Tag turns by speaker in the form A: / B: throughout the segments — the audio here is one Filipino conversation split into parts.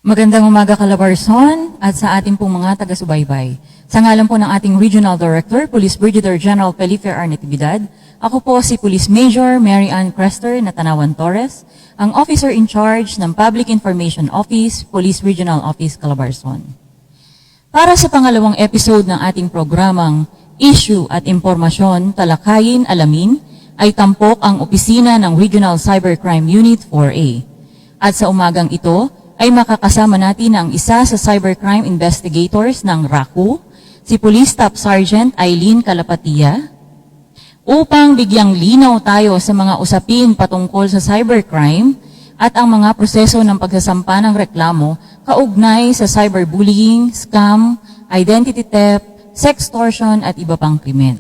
A: Magandang umaga Calabarzon at sa ating pong mga taga-subaybay. Sa ngalan po ng ating Regional Director, Police Brigadier General Felipe R. Natividad, ako po si Police Major Mary Ann Crester Natanawan Torres, ang Officer in Charge ng Public Information Office, Police Regional Office, Calabarzon. Para sa pangalawang episode ng ating programang Issue at Impormasyon, Talakayin, Alamin, ay tampok ang opisina ng Regional Cybercrime Unit 4A. At sa umagang ito, ay makakasama natin ang isa sa cybercrime investigators ng RACU, si Police Staff Sergeant Eileen Calapatia, upang bigyang linaw tayo sa mga usapin patungkol sa cybercrime at ang mga proseso ng pagsasampa ng reklamo kaugnay sa cyberbullying, scam, identity theft, sextortion at iba pang krimen.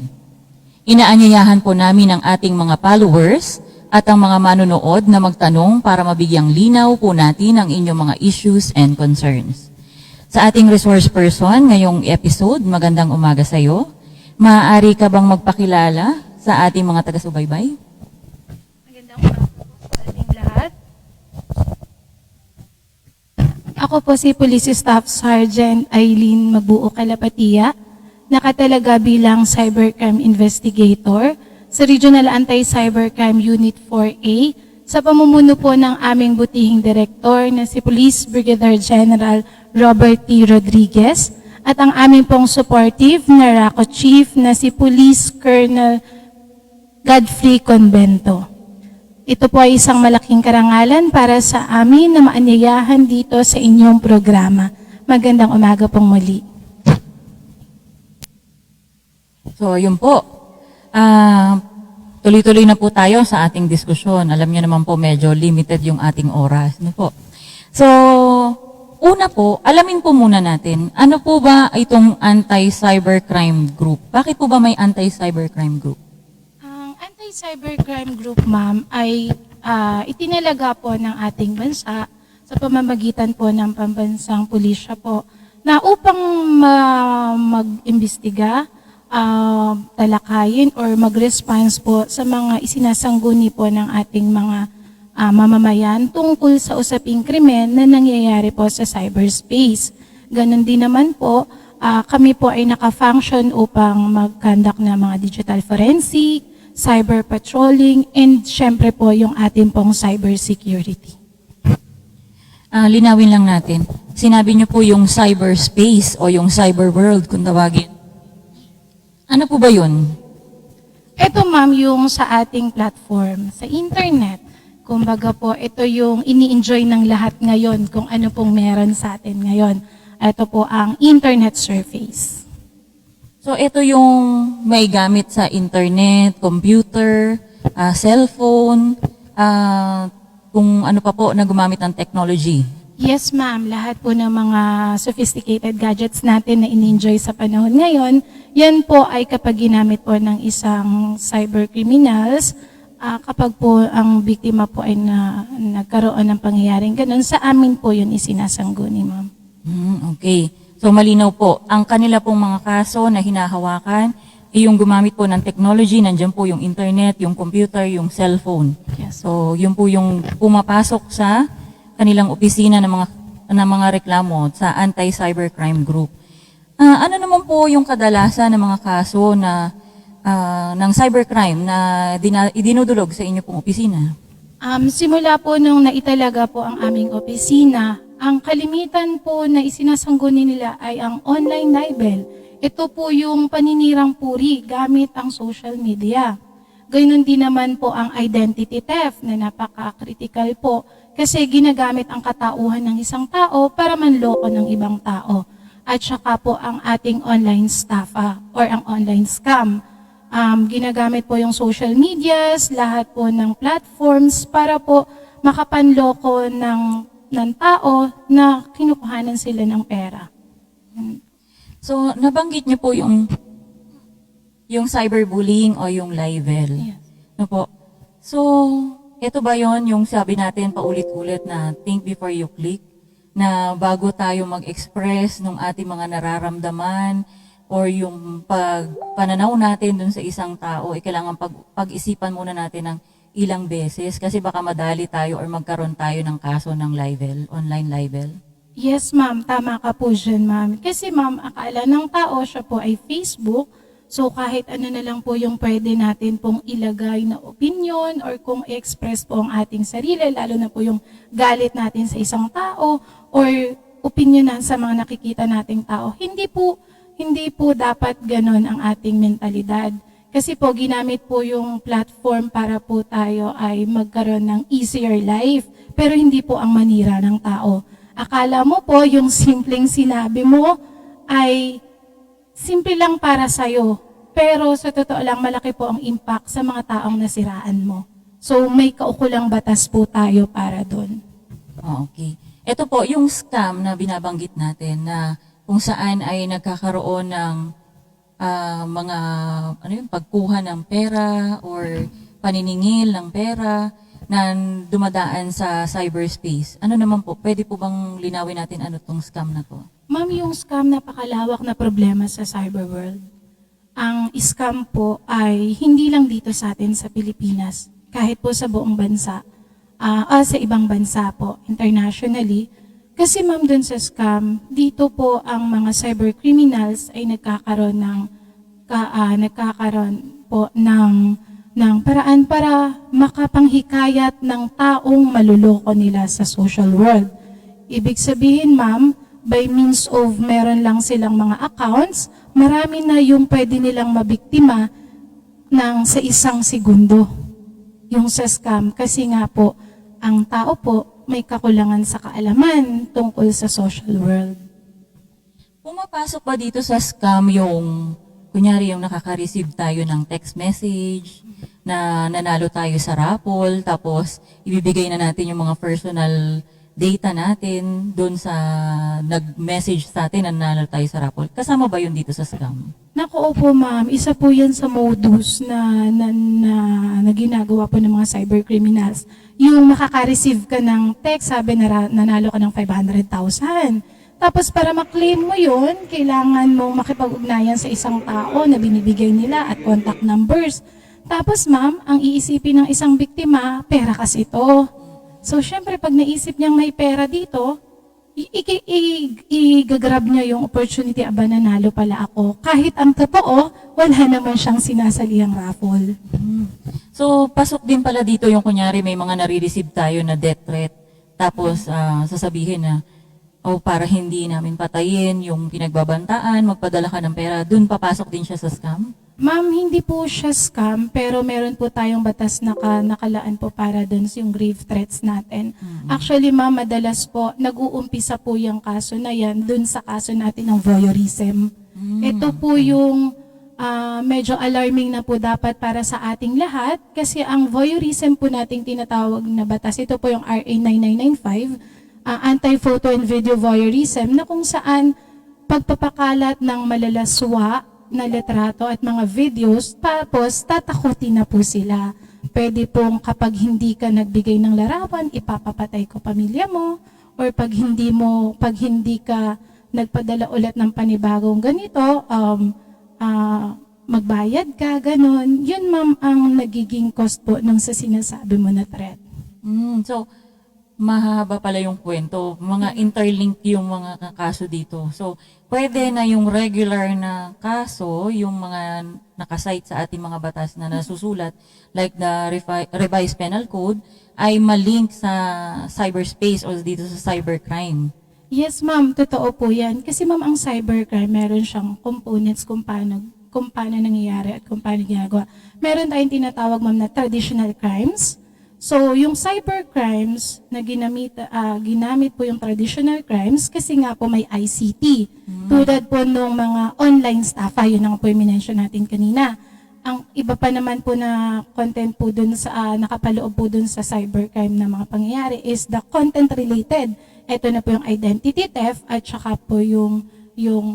A: Inaanyayahan po namin ang ating mga followers at ang mga manonood na magtanong para mabigyang linaw po natin ang inyong mga issues and concerns. Sa ating resource person ngayong episode, magandang umaga sa iyo. Maaari ka bang magpakilala sa ating mga taga-subaybay?
B: Magandang umaga po sa ating lahat. Ako po si Police Staff Sergeant Eileen Mabuo Calapatia, nakatalaga bilang Cybercrime Investigator sa Regional Anti-Cybercrime Unit 4A sa pamumuno po ng aming butihing direktor na si Police Brigadier General Robert T. Rodriguez at ang aming pong supportive na RACO Chief na si Police Colonel Godfrey Convento. Ito po ay isang malaking karangalan para sa amin na maanyayahan dito sa inyong programa. Magandang umaga pong muli.
A: So, yun po. Tuloy-tuloy na po tayo sa ating diskusyon. Alam niyo naman po medyo limited yung ating oras. Ano po? So, una po, alamin po muna natin, ano po ba itong anti-cybercrime group? Bakit po ba may anti-cybercrime group?
B: Ang anti-cybercrime group, ma'am, ay itinalaga po ng ating bansa sa pamamagitan po ng pambansang pulisya po na upang mag-imbestiga, talakayin or mag-response po sa mga isinasangguni po ng ating mga mamamayan tungkol sa usaping krimen na nangyayari po sa cyberspace. Ganon din naman po, kami po ay naka-function upang mag-conduct ng mga digital forensic, cyber patrolling, and syempre po yung ating pong cybersecurity.
A: Linawin lang natin. Sinabi niyo po yung cyberspace o yung cyber world kung tawagin. Ano po ba yun?
B: Ito ma'am yung sa ating platform, sa internet. Kumbaga po, ito yung ini-enjoy ng lahat ngayon kung ano pong meron sa atin ngayon. Ito po ang internet surface.
A: So, ito yung may gamit sa internet, computer, cellphone, kung ano pa po na gumamit ng technology.
B: Yes ma'am, lahat po ng mga sophisticated gadgets natin na in-enjoy sa panahon ngayon, yan po ay kapag ginamit po ng isang cybercriminals, kapag po ang biktima po ay nagkaroon ng pangyayaring ganun, sa amin po yun isinasangguni ma'am.
A: Okay. So malinaw po, ang kanila pong mga kaso na hinahawakan, ay yung gumamit po ng technology, nandiyan po yung internet, yung computer, yung cellphone.
B: Yes.
A: So yun po yung pumapasok sa kanilang opisina ng mga reklamo sa anti-cybercrime group. Ano naman po yung kadalasan ng mga kaso na ng cybercrime na idinudulog sa inyo pong opisina?
B: Simula po nung naitalaga po ang aming opisina, ang kalimitan po na isinasangguni nila ay ang online libel. Ito po yung paninirang puri gamit ang social media. Gayun din naman po ang identity theft na napaka-critical po kasi ginagamit ang katauhan ng isang tao para manloko ng ibang tao. At saka po ang ating online estafa or ang online scam. Ginagamit po yung social medias, lahat po ng platforms para po makapanloko ng tao na kinukuhanan sila ng pera.
A: So, nabanggit niyo po yung cyberbullying o yung libel.
B: Yes.
A: No po? So, ito ba yon yung sabi natin paulit-ulit na think before you click? Na bago tayo mag-express ng ating mga nararamdaman or yung pananaw natin dun sa isang tao, kailangan pag-isipan muna natin ng ilang beses kasi baka madali tayo or magkaroon tayo ng kaso ng libel, online libel.
B: Yes, ma'am. Tama ka po dyan, ma'am. Kasi, ma'am, akala ng tao siya po ay Facebook. So, kahit ano na lang po yung pwede natin pong ilagay na opinion or kung i-express po ang ating sarili, lalo na po yung galit natin sa isang tao or opinionan sa mga nakikita nating tao. Hindi po dapat ganon ang ating mentalidad. Kasi po, ginamit po yung platform para po tayo ay magkaroon ng easier life. Pero hindi po ang manira ng tao. Akala mo po yung simpleng sinabi mo ay simple lang para sa'yo. Pero sa totoo lang, malaki po ang impact sa mga taong nasiraan mo. So may kaukulang batas po tayo para doon.
A: Okay. Ito po, yung scam na binabanggit natin na kung saan ay nagkakaroon ng mga pagkuha ng pera or paniningil ng pera na dumadaan sa cyberspace. Ano naman po, pwede po bang linawin natin ano tong scam na to?
B: Ma'am, yung scam napakalawak na problema sa cyberworld. Ang scam po ay hindi lang dito sa atin sa Pilipinas, kahit po sa buong bansa, sa ibang bansa po, internationally. Kasi ma'am, dun sa scam, dito po ang mga cybercriminals ay nagkakaroon po ng paraan para makapanghikayat ng taong maluloko nila sa social world. Ibig sabihin, ma'am, by means of meron lang silang mga accounts, marami na yung pwede nilang mabiktima sa isang segundo. Yung sa scam, kasi nga po, ang tao po may kakulangan sa kaalaman tungkol sa social world.
A: Pumapasok ba dito sa scam yung, kunyari yung nakaka-receive tayo ng text message, na nanalo tayo sa raffle, tapos ibibigay na natin yung mga personal data natin doon sa nag-message sa atin na nanalo tayo sa raffle. Kasama ba yun dito sa scam?
B: Naku, opo ma'am, isa po yan sa modus na ginagawa po ng mga cybercriminals. Yung makaka-receive ka ng text, sabi na nanalo ka ng 500,000. Tapos para maklaim mo yun, kailangan mong makipag-ugnayan sa isang tao na binibigay nila at contact numbers. Tapos ma'am, ang iisipin ng isang biktima, pera kasi ito. So syempre pag naisip niyang may pera dito, i-grab niya yung opportunity, aba nanalo pala ako. Kahit ang totoo, wala naman siyang sinasalihang raffle.
A: So, pasok din pala dito yung kunyari may mga nare-receive tayo na death threat. Tapos, sasabihin na, para hindi namin patayin yung pinagbabantaan, magpadala ka ng pera, dun papasok din siya sa scam?
B: Ma'am, hindi po siya scam, pero meron po tayong batas nakalaan po para dun sa yung grave threats natin. Actually, ma'am, madalas po, nag-uumpisa po yung kaso na yan dun sa kaso natin ng voyeurism. Ito po yung medyo alarming na po dapat para sa ating lahat kasi ang voyeurism po nating tinatawag na batas, ito po yung RA 9995, Anti-Photo and Video Voyeurism, na kung saan pagpapakalat ng malalaswa na litrato at mga videos, tapos tatakutin na po sila. Pwede pong kapag hindi ka nagbigay ng larawan, ipapapatay ko pamilya mo, or pag hindi ka nagpadala ulit ng panibagong ganito, magbayad ka, ganon. Yun ma'am ang nagiging cost po ng sa sinasabi mo na threat.
A: So, mahaba pala yung kwento. Mga interlink yung mga kaso dito. So, pwede na yung regular na kaso, yung mga nakasite sa ating mga batas na nasusulat, like the Revised Penal Code, ay malink sa cyberspace o dito sa cybercrime.
B: Yes ma'am, totoo po yan. Kasi ma'am, ang cybercrime, meron siyang components kung paano nangyayari at kung paano ginagawa. Meron tayong tinatawag ma'am na traditional crimes. So, yung cybercrimes na ginamit po yung traditional crimes kasi nga po may ICT. Tulad po nung mga online staff, yun ang po yung minention natin kanina. Ang iba pa naman po na content po dun sa, nakapaloob po dun sa cybercrime na mga pangyayari is the content related. Ito na po yung identity theft at saka po yung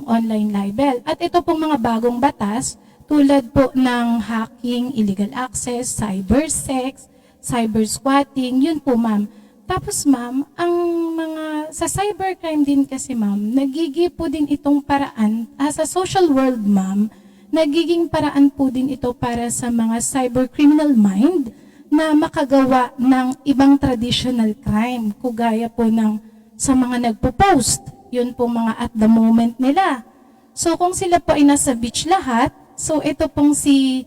B: online libel. At ito pong mga bagong batas tulad po ng hacking, illegal access, cybersex, cyber squatting, yun po ma'am. Tapos ma'am, ang mga sa cybercrime din kasi ma'am, nagiging po din itong paraan, sa social world ma'am, nagiging paraan po din ito para sa mga cyber criminal mind na makagawa ng ibang traditional crime, kugaya po ng sa mga nagpo-post. Yun po mga at the moment nila. So kung sila po ay nasa beach lahat, so ito pong si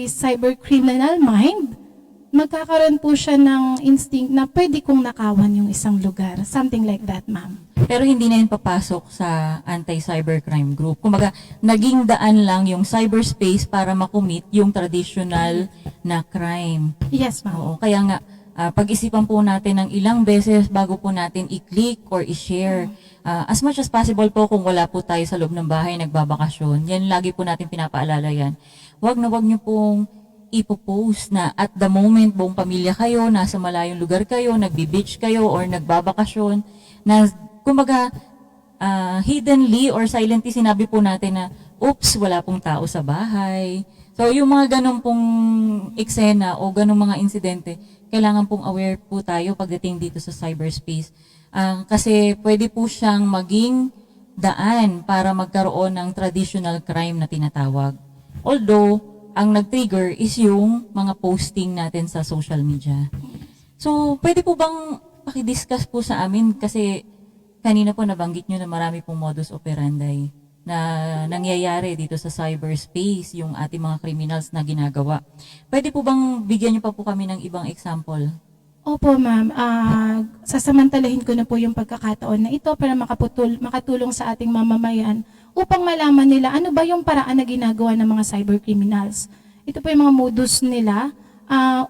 B: cybercriminal mind, magkakaroon po siya ng instinct na pwede kong nakawan yung isang lugar. Something like that, ma'am.
A: Pero hindi na yun papasok sa anti-cybercrime group. Kumbaga, naging daan lang yung cyberspace para makumit yung traditional na crime.
B: Yes, ma'am.
A: Oo, kaya nga, pag-isipan po natin ng ilang beses bago po natin i-click or i-share. As much as possible po kung wala po tayo sa loob ng bahay, nagbabakasyon, yan lagi po natin pinapaalala yan. Wag niyo pong ipopost na at the moment buong pamilya kayo, nasa malayong lugar kayo, nagbi-beach kayo or nagbabakasyon, na kumbaga hiddenly or silently sinabi po natin na oops, wala pong tao sa bahay. So yung mga ganong pong eksena o ganong mga insidente, kailangan pong aware po tayo pagdating dito sa cyberspace. Kasi pwede po siyang maging daan para magkaroon ng traditional crime na tinatawag. Although, ang nag-trigger is yung mga posting natin sa social media. So, pwede po bang pakidiscuss po sa amin? Kasi kanina po nabanggit nyo na marami pong modus operandi na nangyayari dito sa cyberspace, yung ating mga criminals na ginagawa. Pwede po bang bigyan nyo pa po kami ng ibang example?
B: Opo, ma'am. Sasamantalahin ko na po yung pagkakataon na ito para makatulong sa ating mamamayan upang malaman nila ano ba yung paraan na ginagawa ng mga cybercriminals. Ito po yung mga modus nila.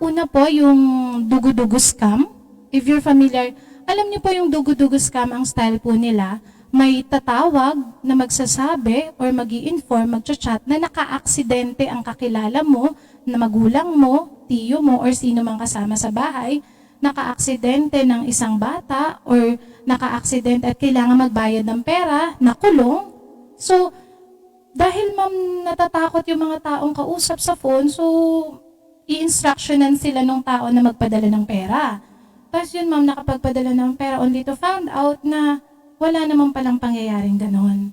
B: Una po, yung dugo-dugo scam. If you're familiar, alam niyo po yung dugo-dugo scam, ang style po nila, may tatawag na magsasabi or mag-i-inform, mag-chat na naka-aksidente ang kakilala mo, na magulang mo, tiyo mo, or sino mang kasama sa bahay, naka-aksidente ng isang bata or naka-aksidente at kailangan magbayad ng pera, nakulong. So, dahil ma'am natatakot yung mga taong kausap sa phone, so i-instructionan sila ng tao na magpadala ng pera. Tapos yun ma'am, nakapagpadala ng pera only to found out na wala naman palang pangyayaring ganon.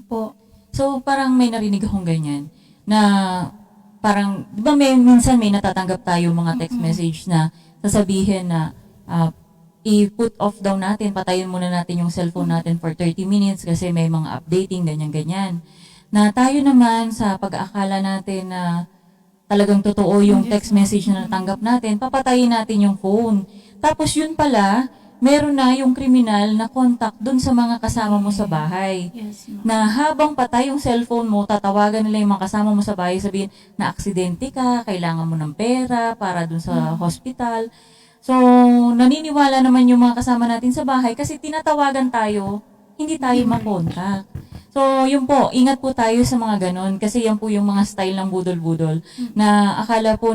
B: Po.
A: So, parang may narinig akong ganyan na parang, di ba minsan may natatanggap tayo mga text message na sasabihin na i-put off daw natin, patayin muna natin yung cellphone natin for 30 minutes kasi may mga updating, ganyan-ganyan. Na tayo naman sa pag-aakala natin na talagang totoo yung text message na natanggap natin, papatayin natin yung phone. Tapos yun pala, meron na yung kriminal na contact dun sa mga kasama mo sa bahay.
B: Yes, ma'am.
A: Na habang patay yung cellphone mo, tatawagan nila yung mga kasama mo sa bahay, sabihin na aksidente ka, kailangan mo ng pera para dun sa hospital. So, naniniwala naman yung mga kasama natin sa bahay kasi tinatawagan tayo, hindi tayo makontak. So, yun po, ingat po tayo sa mga ganon kasi yan po yung mga style ng budol-budol na akala po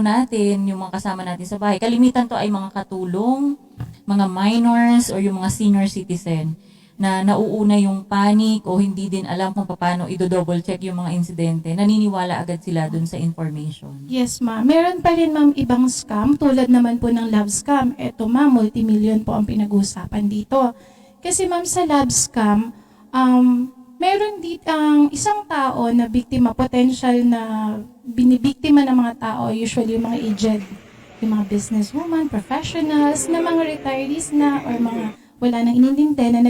A: natin yung mga kasama natin sa bahay. Kalimitan to ay mga katulong, mga minors or yung mga senior citizen na nauuna yung panic o hindi din alam kung paano i-double check yung mga insidente. Naniniwala agad sila dun sa information.
B: Yes, ma'am. Meron pa rin, ma'am, ibang scam, tulad naman po ng love scam. Eto, ma'am, multimillion po ang pinag-uusapan dito. Kasi, ma'am, sa love scam, meron ang isang tao na biktima, potential na binibiktima ng mga tao, usually yung mga aged, yung mga businesswoman, professionals, na mga retirees na, or mga wala nang inintindi na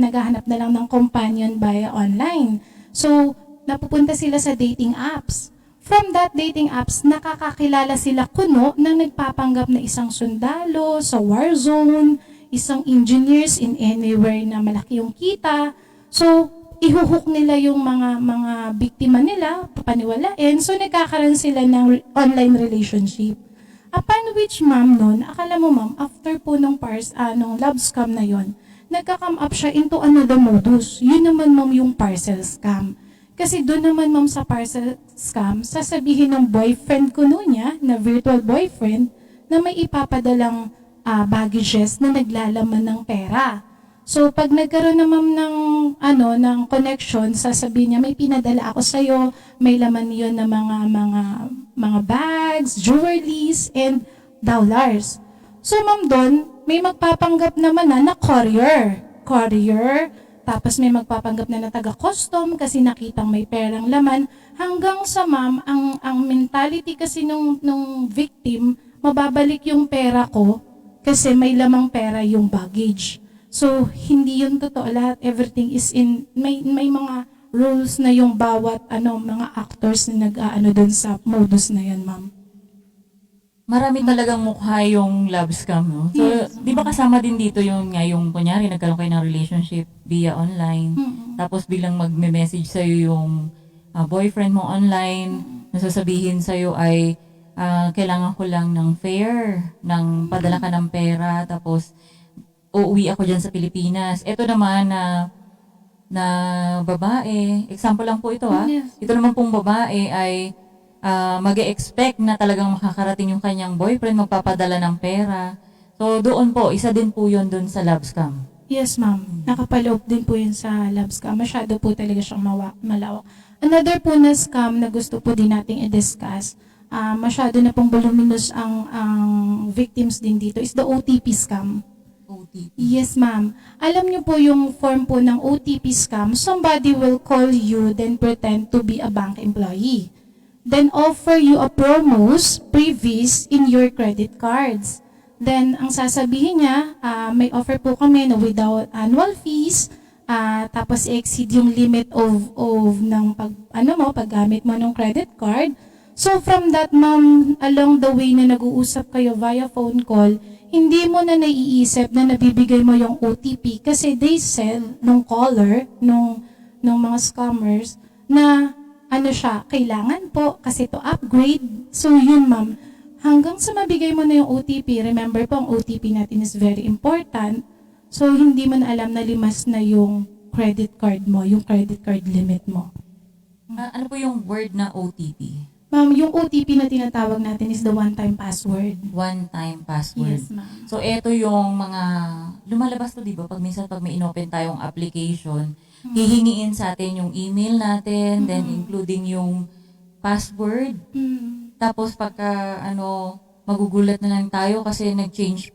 B: naghahanap na lang ng companion via online. So, napupunta sila sa dating apps. From that dating apps, nakakakilala sila kuno na nagpapanggap na isang sundalo sa war zone, isang engineers in anywhere na malaki yung kita. So, ihuhook nila yung mga biktima nila, papaniwalain. So, nagkakaroon sila ng online relationship. Upon which, ma'am, nun, akala mo, ma'am, after po nung love scam na yon, nagka-come up siya into another modus. Yun naman, ma'am, yung parcel scam. Kasi doon naman, ma'am, sa parcel scam, sasabihin ng boyfriend ko niya, na virtual boyfriend, na may ipapadalang baggages na naglalaman ng pera. So, pag nagkaroon na, ma'am, ng connection, sasabihin niya, may pinadala ako sa'yo, may laman yun na mga bags, jewelries, and dollars. So, ma'am, doon, may magpapanggap naman na courier. Tapos may magpapanggap na taga-custom kasi nakitang may perang laman. Hanggang sa, ma'am, ang mentality kasi nung victim, mababalik yung pera ko kasi may lamang pera yung baggage. So, hindi yun totoo lahat. Everything is in, may mga rules na yung bawat mga actors na nag-aano doon sa modus na yan, ma'am.
A: Marami talagang mukha yung love scam, no? So,
B: Yes.
A: di ba kasama din dito yung kunyari, nagkaroon kayo ng relationship via online, tapos biglang magme-message sa'yo yung boyfriend mo online, nasasabihin sa'yo ay, kailangan ko lang ng fare, ng padala ka ng pera, tapos uuwi ako dyan sa Pilipinas. Ito naman na babae, example lang po ito
B: Yes.
A: ito naman pong babae ay mag-expect na talagang makakarating yung kanyang boyfriend, magpapadala ng pera. So, doon po, isa din po yun doon sa love scam.
B: Yes, ma'am. Nakapaloob din po yun sa love scam. Masyado po talaga siyang malawak. Another po na scam na gusto po din nating i-discuss, masyado na pong voluminous ang victims din dito is the OTP scam.
A: OTP.
B: Yes, ma'am. Alam niyo po yung form po ng OTP scam, somebody will call you then pretend to be a bank employee. Then offer you a promos, previous in your credit cards. Then, ang sasabihin niya, may offer po kami na without annual fees, tapos exceed yung limit of ng paggamit mo ng credit card. So, from that, ma'am, along the way na nag-uusap kayo via phone call, hindi mo na naiisip na nabibigay mo yung OTP kasi they said nung caller, nung mga scammers, na kailangan po kasi to upgrade. So, yun, ma'am. Hanggang sa mabigay mo na yung OTP, remember po, ang OTP natin is very important. So, hindi mo na alam na limas na yung credit card mo, yung credit card limit mo.
A: Ano po yung word na OTP?
B: Ma'am, yung OTP na tinatawag natin is the one-time password.
A: One-time password.
B: Yes, ma'am.
A: So, eto yung mga, lumalabas to, di ba? Pag minsan, pag may inopen tayong application, hihingiin sa atin yung email natin, then including yung password. Tapos pagka magugulat na lang tayo kasi nag-change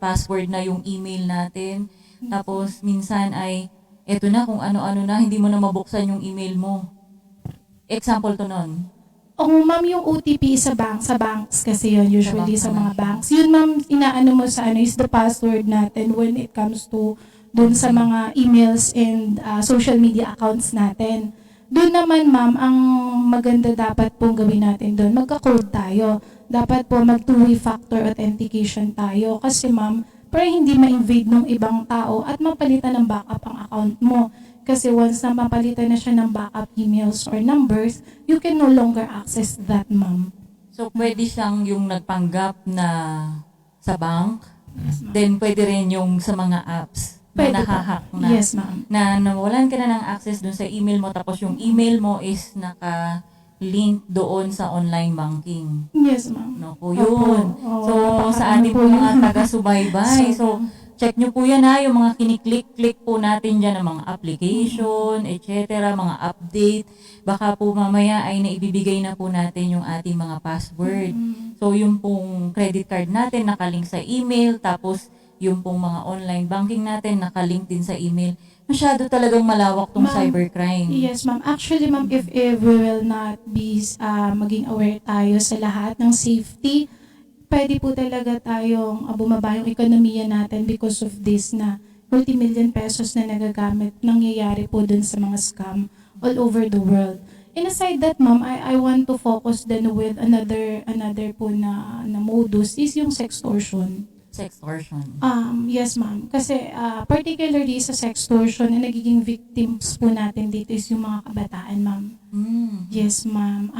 A: password na yung email natin. Tapos minsan ay eto na kung ano-ano na, hindi mo na mabuksan yung email mo. Example to nun.
B: Ma'am, yung OTP sa banks kasi yun, usually
A: Sa
B: sa
A: bank
B: mga banks. Yun, ma'am, inaano mo sa is the password natin when it comes to doon sa mga emails and social media accounts natin. Doon naman, ma'am, ang maganda dapat pong gawin natin doon, magka-code tayo. Dapat po mag two-way factor authentication tayo kasi, ma'am, para hindi ma-invade ng ibang tao at mapalitan ng backup ang account mo. Kasi once na mapalitan na siya ng backup emails or numbers, you can no longer access that, ma'am.
A: So, pwede siyang yung nagpanggap na sa bank, then pwede rin yung sa mga apps na
B: Pwede po.
A: nahahack na.
B: Yes, ma'am.
A: Na nawalan ka na ng access dun sa email mo, tapos yung email mo is naka-link doon sa online banking.
B: Yes, ma'am.
A: No po yun.
B: Opo.
A: So,
B: Oo,
A: sa ating
B: po
A: po
B: yun.
A: mga taga-subaybay. So, check nyo po yan yung mga kiniklik-click po natin dyan, ng mga application, etc., mga update. Baka po mamaya ay naibibigay na po natin yung ating mga password. So, yung pong credit card natin nakalink sa email, tapos yung pong mga online banking natin nakalink din sa email. Masyado talagang malawak tong
B: Ma'am,
A: cybercrime.
B: Yes, ma'am. Actually, ma'am, if we will not be maging aware tayo sa lahat ng safety, pwede po talaga tayong bumaba yung ekonomiya natin because of this na multi-million pesos na nagagamit, nangyayari po dun sa mga scam all over the world. And aside that, ma'am, I want to focus then with another po na modus is yung sextortion.
A: Sextortion.
B: Yes, ma'am. Kasi particularly sa sextortion, na nagiging victims po natin dito is yung mga kabataan, ma'am. Yes, ma'am.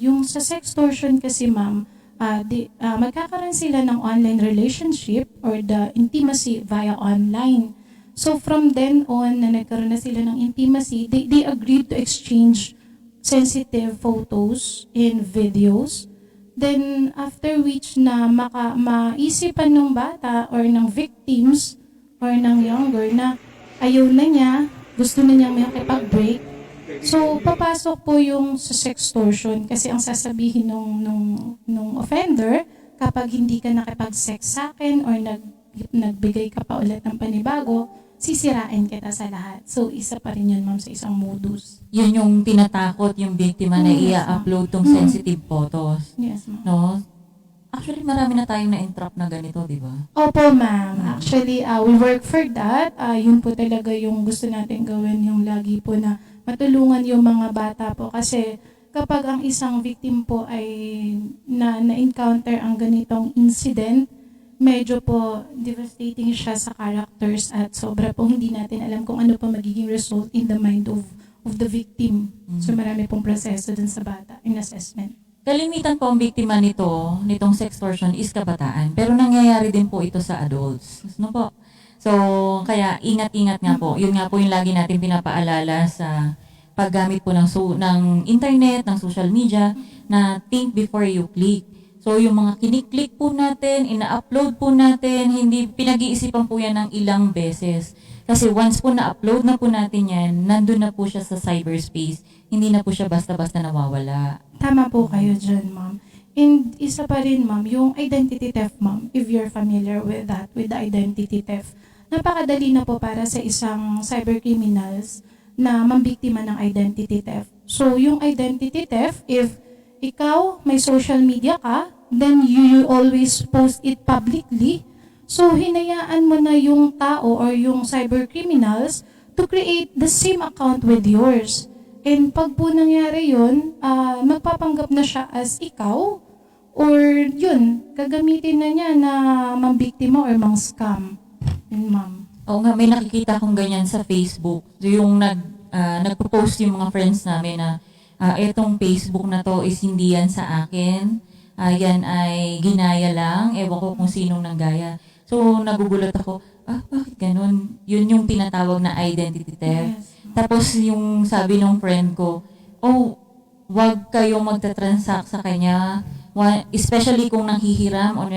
B: Yung sa sextortion kasi, ma'am, magkakaroon sila ng online relationship or the intimacy via online. So from then on, na nagkaroon na sila ng intimacy, they agreed to exchange sensitive photos and videos. Then, after which na maisipan ng bata or ng victims or ng younger na ayaw na niya, gusto na niyang makipag-break. So, papasok po yung sa sextortion kasi ang sasabihin nung offender, kapag hindi ka nakipag-sex sa akin or nagbigay ka pa ulit ng panibago, sisirain kita sa lahat. So, isa pa rin yun, ma'am, sa isang modus.
A: Yun yung tinatakot yung biktima na
B: Yes,
A: i-upload tong sensitive photos.
B: Yes, ma'am.
A: No? Actually, marami na tayong na-entrap na ganito, di ba?
B: Opo, ma'am. Actually, we work for that. Yun po talaga yung gusto natin gawin, yung lagi po na matulungan yung mga bata po. Kasi kapag ang isang victim po ay na-encounter ang ganitong incident, medyo po devastating siya sa characters at sobra po hindi natin alam kung ano pa magiging result in the mind of the victim. So marami pong proseso dun sa bata in assessment.
A: Kalimitan po ang biktima nitong sextortion is kabataan. Pero nangyayari din po ito sa adults. No po? So, kaya ingat-ingat nga po. Yun nga po yung lagi natin pinapaalala sa paggamit po ng internet, ng social media, na think before you click. So, yung mga kiniklik po natin, ina-upload po natin, hindi pinag-iisipan po yan ng ilang beses. Kasi once po na-upload na po natin yan, nandun na po siya sa cyberspace. Hindi na po siya basta-basta nawawala.
B: Tama po kayo dyan, ma'am. And isa pa rin, ma'am, yung identity theft, ma'am, if you're familiar with that, with the identity theft, napakadali na po para sa isang cybercriminals na mambiktima ng identity theft. So, yung identity theft, if ikaw may social media ka, then you always post it publicly. So, hinayaan mo na yung tao or yung cybercriminals to create the same account with yours. And pag po nangyari yun, magpapanggap na siya as ikaw, or yun, gagamitin na niya na mambiktima or mang-scam. Yun, ma'am.
A: Oo nga, may nakikita akong ganyan sa Facebook. Yung nagpo-post yung mga friends namin na etong Facebook na to is hindi yan sa akin. Yan ay ginaya lang. Ewan ko kung sinong nanggaya. So, nagugulat ako, bakit ganun? Yun yung tinatawag na identity theft.
B: Yes.
A: Tapos yung sabi ng friend ko, wag kayong magta-transact sa kanya, especially kung nanghihiram o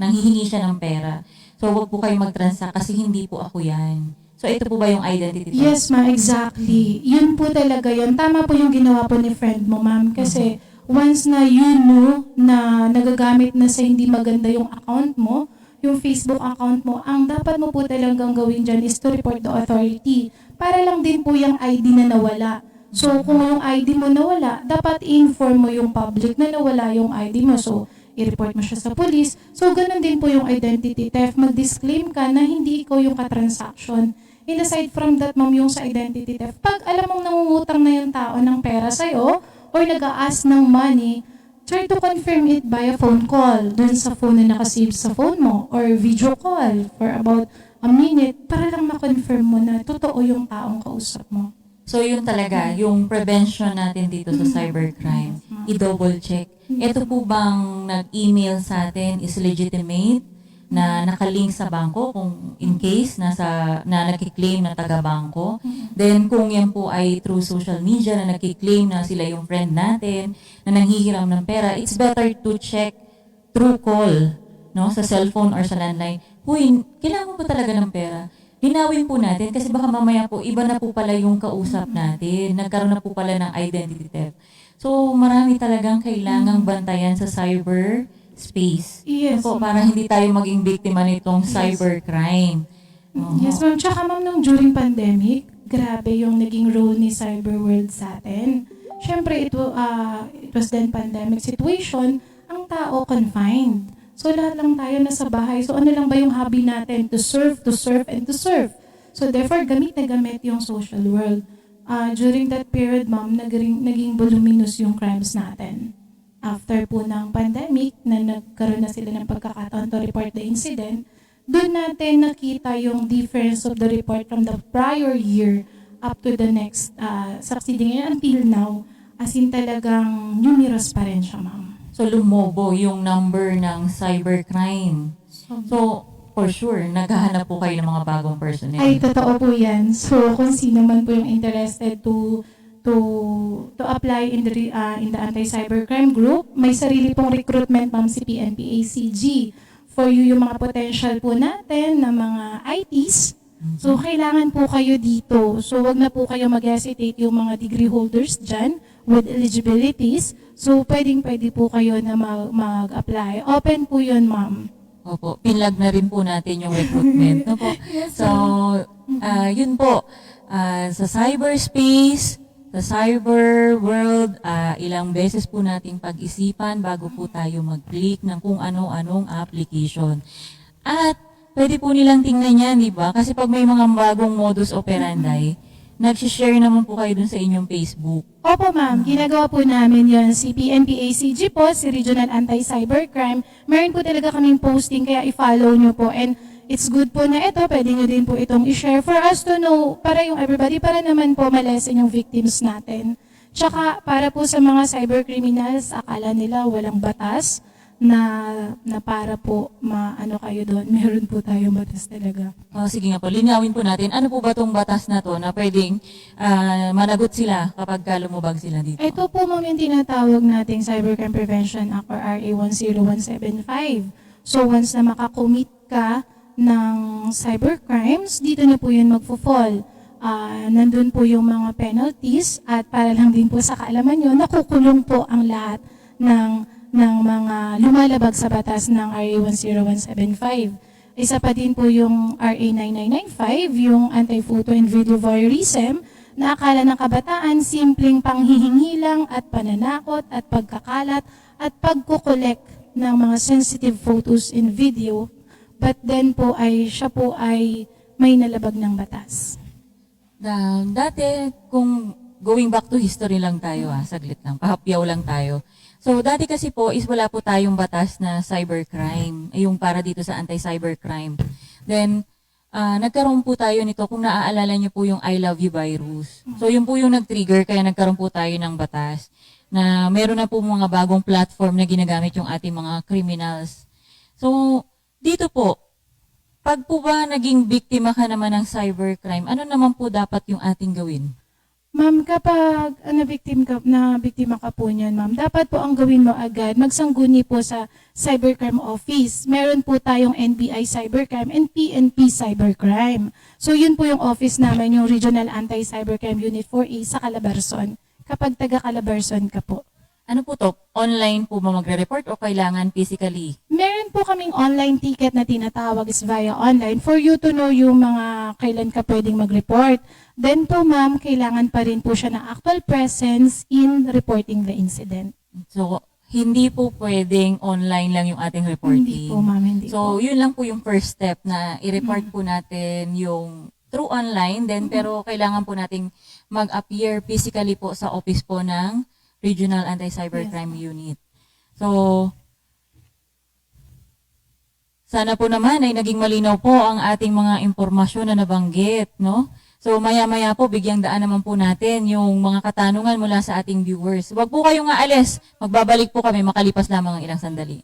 A: nanghihingi siya ng pera. So, wag po kayong mag-transact kasi hindi po ako yan. So, ito po ba yung identity theft?
B: Yes, ma'am, exactly. Yun po talaga yun. Tama po yung ginawa po ni friend mo, ma'am. Kasi once na you know na nagagamit na sa hindi maganda yung account mo, yung Facebook account mo, ang dapat mo po talagang gawin dyan is to report the authority. Para lang din po yung ID na nawala. So, kung yung ID mo nawala, dapat i-inform mo yung public na nawala yung ID mo. So, i-report mo siya sa police. So, ganun din po yung identity theft. Mag-disclaim ka na hindi ikaw yung katransaction. And aside from that, ma'am, yung sa identity theft, pag alam mong nangungutang na yung tao ng pera sa'yo, or nag-a-ask ng money, try to confirm it via phone call dun sa phone na nakasave sa phone mo, or video call for about a minute para lang ma-confirm mo na totoo yung taong kausap mo.
A: So, yun talaga, yung prevention natin dito sa cybercrime, i-double check. Ito po bang nag-email sa atin is legitimate, na nakalink sa bangko kung in case na nakiklaim na taga-bangko. Then kung yan po ay through social media na nakiklaim na sila yung friend natin na nanghihiram ng pera, it's better to check through call, no, sa cellphone or sa landline. Uy, kailangan mo ba talaga ng pera? Linawin po natin kasi baka mamaya po iba na po pala yung kausap natin. Nagkaroon na po pala ng identity theft. So marami talagang kailangang bantayan sa cyber space.
B: Yes.
A: Po, para hindi tayo maging biktima nitong cybercrime.
B: Yes, ma'am. Tsaka, ma'am, nung during pandemic, grabe yung naging role ni cyberworld sa atin. Siyempre, it was then pandemic situation, ang tao confined. So, lahat lang tayo nasa bahay. So, ano lang ba yung hobby natin? To serve, and to serve. So, therefore, gamit na gamit yung social world. During that period, ma'am, naging voluminous yung crimes natin. After po ng pandemic, na nagkaroon na sila ng pagkakataon to report the incident, doon natin nakita yung difference of the report from the prior year up to the next succeeding year until now. As in talagang numerous pa rin siya, ma'am.
A: So, lumobo yung number ng cybercrime. So, for sure, naghahanap po kayo ng mga bagong personnel.
B: Ay, totoo po yan. So, kung sino man po yung interested to apply in the anti-cybercrime group, may sarili pong recruitment, ma'am, si PNP-ACG. For you, yung mga potential po natin na mga ITs, so kailangan po kayo dito. So wag na po kayo mag-hesitate yung mga degree holders dyan with eligibilities. So pwede po kayo na mag-apply. Open po yun, ma'am.
A: Opo, pinlag na rin po natin yung recruitment. No po? So, yun po, sa cyberspace, Sa cyber world, ilang beses po nating pag-isipan bago po tayo mag-click ng kung ano-anong application. At pwede po nilang tingnan yan, di ba? Kasi pag may mga bagong modus operandi, nag-share naman po kayo dun sa inyong Facebook.
B: Opo ma'am, ginagawa po namin yon si PNP-ACG po, si Regional Anti-Cybercrime. Meron po talaga kaming posting, kaya i-follow nyo po. And it's good po na ito, pwede nyo din po itong i-share for us to know, para yung everybody, para naman po malesen yung victims natin. Tsaka para po sa mga cybercriminals, akala nila walang batas na para po maano kayo doon. Meron po tayong batas talaga.
A: Sige nga po, linawin po natin. Ano po ba itong batas na to na pwedeng managot sila kapag lumubag sila dito?
B: Ito po ma'am yung tinatawag nating Cybercrime Prevention Act or RA 10175. So once na makakommit ka ng cybercrimes, dito na po yun magfo-fall. Nandun po yung mga penalties at para lang din po sa kaalaman nyo, nakukulong po ang lahat ng mga lumalabag sa batas ng RA 10175. Isa pa din po yung RA 9995, yung anti-photo and video voyeurism, na akala ng kabataan simpleng panghihingi lang at pananakot at pagkakalat at pagkukolek ng mga sensitive photos and video. But then po siya po ay may nalabag ng batas.
A: Dati, kung going back to history lang tayo, saglit lang, pahapyaw lang tayo. So, dati kasi po is wala po tayong batas na cybercrime, yung para dito sa anti-cybercrime. Then, nagkaroon po tayo nito, kung naaalala niyo po yung I Love You virus. So, yun po yung nag-trigger, kaya nagkaroon po tayo ng batas na meron na po mga bagong platform na ginagamit yung ating mga criminals. So, dito po, pag po ba naging biktima ka naman ng cybercrime, ano naman po dapat yung ating gawin?
B: Ma'am, kapag biktima ka po niyan, ma'am, dapat po ang gawin mo agad, magsangguni po sa Cybercrime Office. Meron po tayong NBI Cybercrime and PNP Cybercrime. So yun po yung office namin, yung Regional Anti-Cybercrime Unit 4A sa Calabarzon. Kapag taga Calabarzon ka po.
A: Ano po to? Online po ba magre-report o kailangan physically?
B: Meron po kaming online ticket na tinatawag is via online for you to know yung mga kailan ka pwedeng mag-report. Then po ma'am, kailangan pa rin po siya ng actual presence in reporting the incident.
A: So, hindi po pwedeng online lang yung ating reporting.
B: Hindi po ma'am, hindi
A: So,
B: po.
A: yun lang po yung first step na i-report po natin yung through online, then pero kailangan po nating mag-appear physically po sa office po ng Regional Anti-Cybercrime Unit. So, sana po naman ay naging malinaw po ang ating mga impormasyon na nabanggit, no? So, maya-maya po, bigyang daan naman po natin yung mga katanungan mula sa ating viewers. Huwag po kayong aalis. Magbabalik po kami makalipas lamang ang ilang sandali.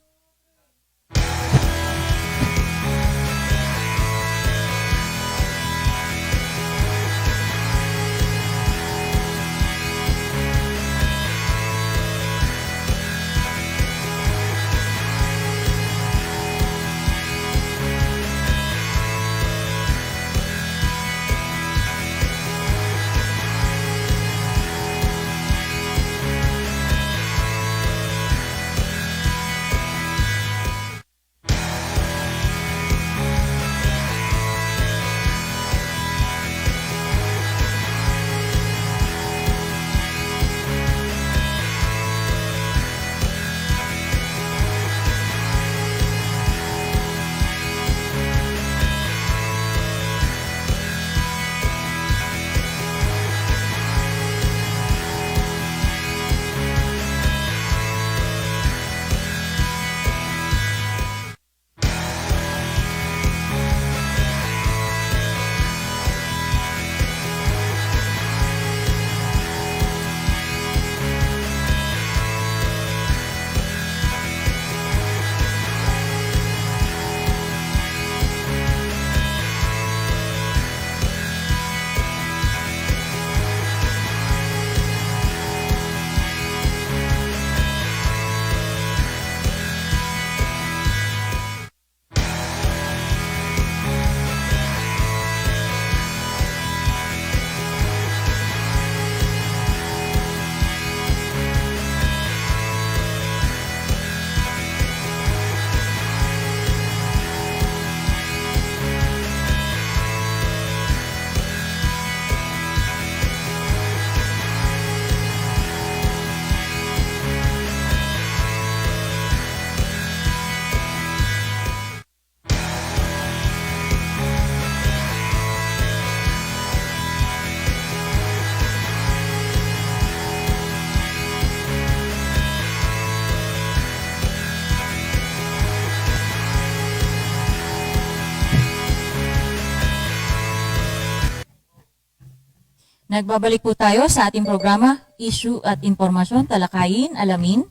A: Nagbabalik po tayo sa ating programa, Issue at Impormasyon, Talakayin, Alamin.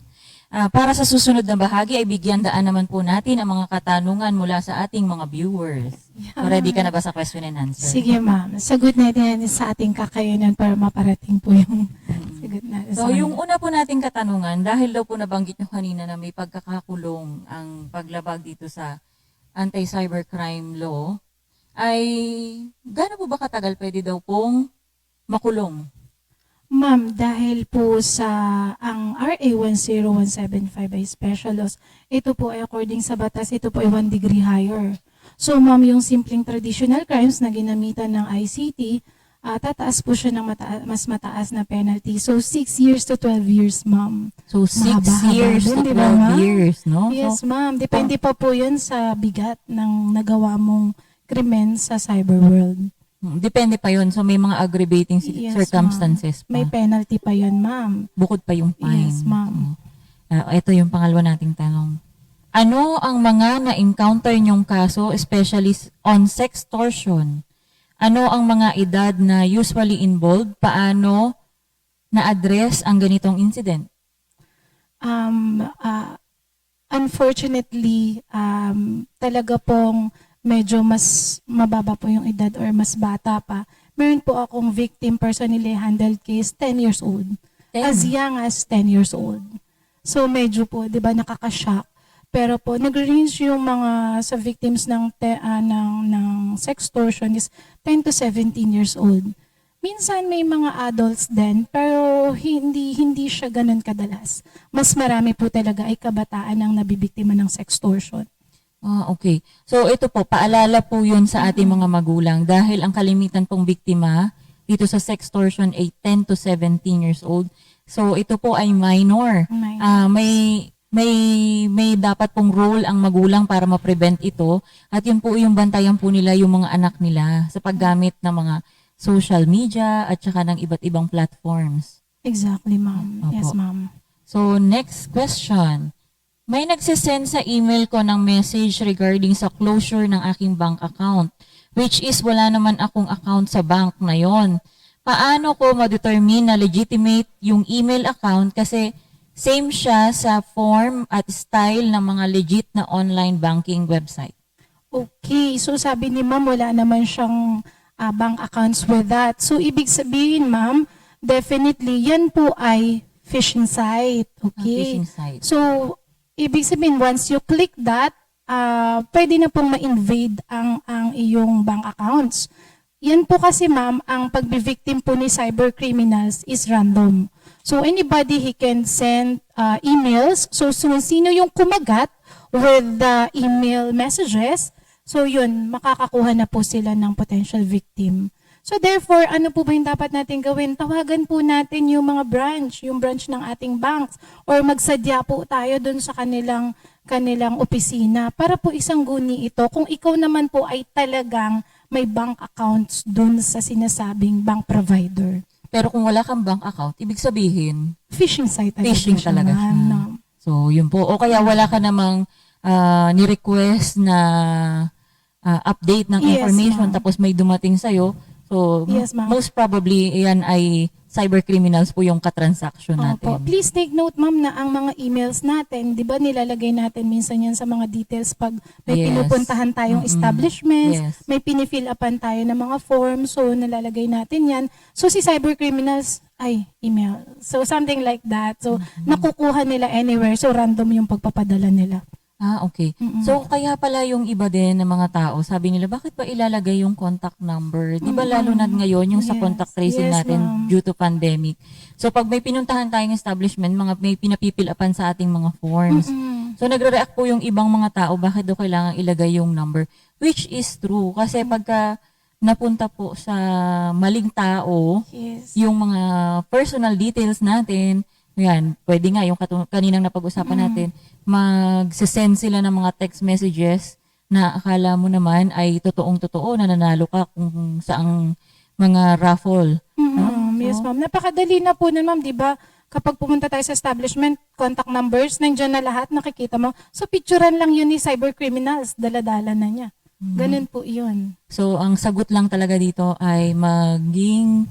A: Para sa susunod na bahagi ay bigyan daan naman po natin ang mga katanungan mula sa ating mga viewers. So, ready ka na ba sa question and answer?
B: Sige ma'am, sagot natin sa ating kakayanan para maparating po yung sagot natin.
A: So, yung una po nating katanungan, dahil daw po nabanggit nyo kanina na may pagkakakulong ang paglabag dito sa anti-cybercrime law, ay gaano po ba katagal pwede daw pong makulong?
B: Ma'am, dahil po sa ang RA 10175 ay special laws, ito po ay according sa batas, ito po ay 1 degree higher. So ma'am, yung simpleng traditional crimes na ginamitan ng ICT, tataas po siya ng mas mataas na penalty. So 6 years to 12 years, ma'am.
A: So, 6
B: Mahaba-haba
A: years
B: din,
A: to
B: di ba,
A: 12
B: ma'am?
A: years, no?
B: Yes,
A: So,
B: ma'am. Depende pa po yun sa bigat ng nagawa mong krimen sa cyberworld.
A: depende pa yun. So, may mga aggravating
B: Yes,
A: circumstances pa.
B: May penalty pa yun, ma'am.
A: Bukod pa yung fine.
B: Yes, ma'am.
A: Ito yung pangalawa nating tanong. Ano ang mga na-encounter nyong kaso, especially on sextortion? Ano ang mga edad na usually involved? Paano na-address ang ganitong incident?
B: Unfortunately, talaga pong medyo mas mababa po yung edad or mas bata pa. Meron po akong victim personally handled case, 10 years old.
A: 10?
B: As young as 10 years old. So medyo po, 'di ba, nakaka-shock. Pero po nag-range yung mga sa victims ng sextortion is 10 to 17 years old. Minsan may mga adults din, pero hindi siya ganun kadalas. Mas marami po talaga ay kabataan ang nabibiktima ng sextortion.
A: Okay. So, ito po, paalala po yun sa ating mga magulang dahil ang kalimitan pong biktima dito sa sextortion ay 10 to 17 years old. So, ito po ay minor. May dapat pong role ang magulang para ma-prevent ito at yun po yung bantayan po nila yung mga anak nila sa paggamit ng mga social media at saka ng iba't ibang platforms.
B: Exactly, ma'am.
A: Opo.
B: Yes, ma'am.
A: So, next question. May nagsisend sa email ko ng message regarding sa closure ng aking bank account, which is wala naman akong account sa bank na yon. Paano ko ma-determine na legitimate yung email account kasi same siya sa form at style ng mga legit na online banking website?
B: Okay, so sabi ni ma'am, wala naman siyang bank accounts with that. So, ibig sabihin, ma'am, definitely, yan po ay phishing site. Okay?
A: Phishing site.
B: So, ibig sabihin, once you click that, pwede na pong ma-invade ang iyong bank accounts. Yan po kasi, ma'am, ang pagbi-victim po ni cybercriminals is random. So, anybody, he can send emails. So, sino yung kumagat with the email messages, so yun, makakakuha na po sila ng potential victim. So therefore, ano po ba yung dapat natin gawin? Tawagan po natin yung mga branch, yung branch ng ating banks, or magsadya po tayo dun sa kanilang opisina para po isangguni ito kung ikaw naman po ay talagang may bank accounts dun sa sinasabing bank provider.
A: Pero kung wala kang bank account, ibig sabihin,
B: Phishing site
A: phishing talaga siya.
B: No.
A: So, yun po. O kaya wala ka namang ni-request na update ng
B: Yes,
A: information
B: ma'am.
A: tapos may dumating sa'yo. So,
B: Yes, ma'am.
A: most probably, yan ay cybercriminals po yung katransaction
B: Opo.
A: natin.
B: Please take note, ma'am, na ang mga emails natin, di ba nilalagay natin minsan yan sa mga details pag may
A: Yes.
B: pinupuntahan tayong establishments,
A: Yes.
B: may pinifill upan tayo ng mga forms, so nalalagay natin yan. So si cybercriminals, ay, email. So something like that. So nakukuha nila anywhere, so random yung pagpapadala nila.
A: Okay. So, kaya pala yung iba din ng mga tao, sabi nila, bakit ba ilalagay yung contact number? Di ba lalo na ngayon yung sa
B: Yes.
A: contact tracing
B: Yes,
A: natin
B: ma'am.
A: due to pandemic. So, pag may pinuntahan tayong establishment, may pinapipilapan sa ating mga forms. So, nagre-react po yung ibang mga tao, bakit daw kailangan ilagay yung number? Which is true. Kasi pagka napunta po sa maling tao,
B: Yes.
A: yung mga personal details natin, yan, pwede nga yung kaninang napag-usapan natin, mag-send sila ng mga text messages na akala mo naman ay totoong-totoo na nanalo ka kung saang mga raffle.
B: Yes, ma'am. Napakadali na po nun, ma'am, di ba? Kapag pumunta tayo sa establishment, contact numbers, nandiyan na lahat, nakikita mo. So, picturean lang yun ni cybercriminals, dala-dala na niya. Ganun po yun.
A: So, ang sagot lang talaga dito ay maging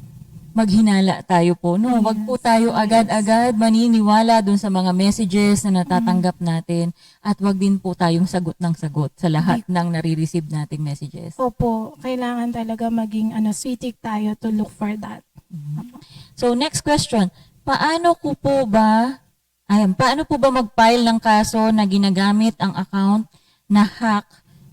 A: maghinala tayo po, no? Wag po tayo agad-agad maniniwala dun sa mga messages na natatanggap natin at wag din po tayong sagot ng sagot sa lahat ng nare-receive nating messages.
B: Opo, kailangan talaga maging sweetik tayo to look for that.
A: So next question, paano po ba mag-file ng kaso na ginagamit ang account na hack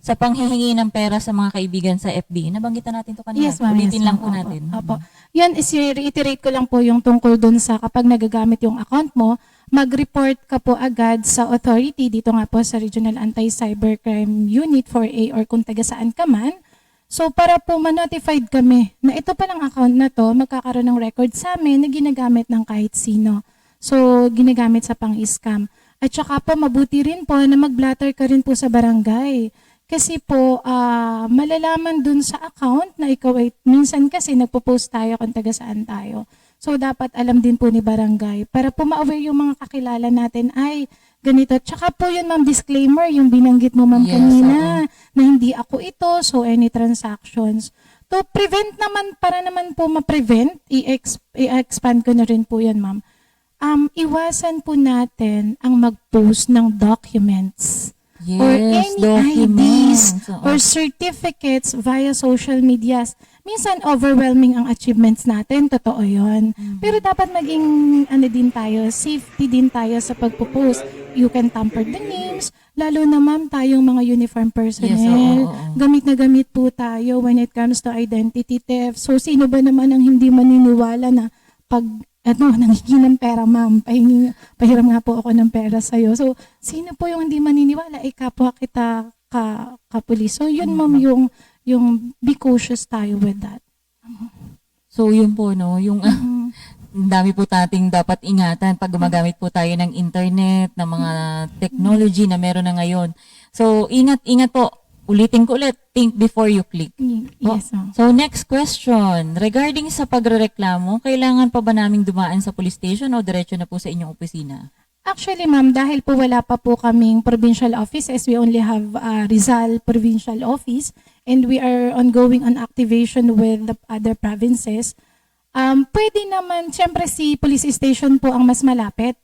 A: sa panghihingi ng pera sa mga kaibigan sa FB? Nabanggitan natin to kanina.
B: Yes, ma'am.
A: Ulitin
B: Yes,
A: lang
B: ma'am.
A: po natin.
B: Opo. Yan, reiterate ko lang po yung tungkol dun sa kapag nagagamit yung account mo, mag-report ka po agad sa authority, dito nga po sa Regional Anti-Cybercrime Unit 4A or kung taga saan ka man. So para po ma-notified kami na ito palang account na to, magkakaroon ng record sa amin na ginagamit ng kahit sino. So ginagamit sa pang-scam. At saka po mabuti rin po na mag-blatter ka rin po sa barangay. Kasi po, malalaman dun sa account na ikaw ay, minsan kasi nagpo-post tayo kung taga saan tayo. So, dapat alam din po ni barangay para po ma-aware yung mga kakilala natin ay ganito. Tsaka po yun, ma'am, disclaimer, yung binanggit mo, ma'am,
A: Yes,
B: kanina, na hindi ako ito, so any transactions. To prevent naman, para naman po ma-prevent, i-expand ko na rin po yan, ma'am. Iwasan po natin ang mag-post ng documents.
A: Yes,
B: Or any
A: documents.
B: IDs or certificates via social medias. Minsan overwhelming ang achievements natin, totoo yun. Pero dapat maging din tayo, safety din tayo sa pagpo-post. You can tamper the names, lalo na ma'am tayong mga uniform personnel.
A: Yes, oo.
B: Gamit na gamit po tayo when it comes to identity theft. So sino ba naman ang hindi maniniwala na pag nanghingi ng pera, ma'am. Pahiram nga po ako ng pera sa'yo. So, sino po yung hindi maniniwala? Kapwa kita kapulis. So, yun, ma'am, yung be cautious tayo with that.
A: So yun po, no, yung dami po nating dapat ingatan pag gumagamit po tayo ng internet, ng mga technology na meron na ngayon. So ingat po. Ulitin ko ulit, think before you click.
B: Yes, ma'am.
A: So next question, regarding sa pagrereklamo, kailangan pa ba naming dumaan sa police station o diretso na po sa inyong opisina?
B: Actually, ma'am, dahil po wala pa po kaming provincial offices, we only have Rizal Provincial Office and we are ongoing on activation with the other provinces. Pwede naman, syempre si police station po ang mas malapit.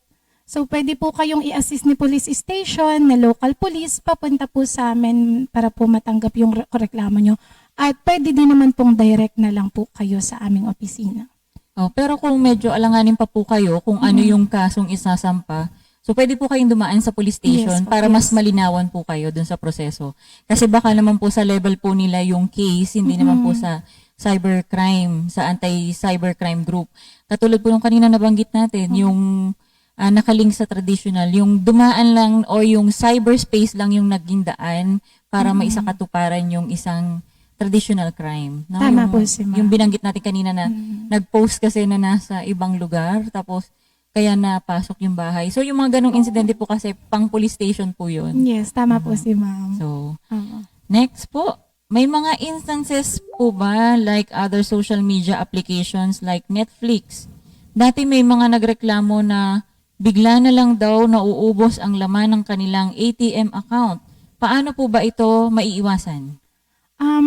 B: So, pwede po kayong i-assist ni police station na local police papunta po sa amin para po matanggap yung reklamo nyo. At pwede din naman pong direct na lang po kayo sa aming opisina.
A: Oh, pero kung medyo alanganin pa po kayo kung ano yung kasong isasampa, so pwede po kayong dumaan sa police station
B: Yes po,
A: para
B: yes.
A: mas malinawan po kayo dun sa proseso. Kasi baka naman po sa level po nila yung case, hindi naman po sa cybercrime, sa anti-cybercrime group. Katulad po nung kanina nabanggit natin, yung nakalink sa traditional, yung dumaan lang o yung cyberspace lang yung naging daan para maisakatuparan yung isang traditional crime. No?
B: Tama
A: yung,
B: po si ma'am.
A: yung binanggit natin kanina na nag-post kasi na nasa ibang lugar, tapos kaya napasok yung bahay. So yung mga ganong insidente po kasi pang police station po yun.
B: Yes, tama po si ma'am.
A: So,
B: Oo.
A: next po, may mga instances po ba like other social media applications like Netflix? Dati may mga nagreklamo na bigla na lang daw nauubos ang laman ng kanilang ATM account. Paano po ba ito maiiwasan?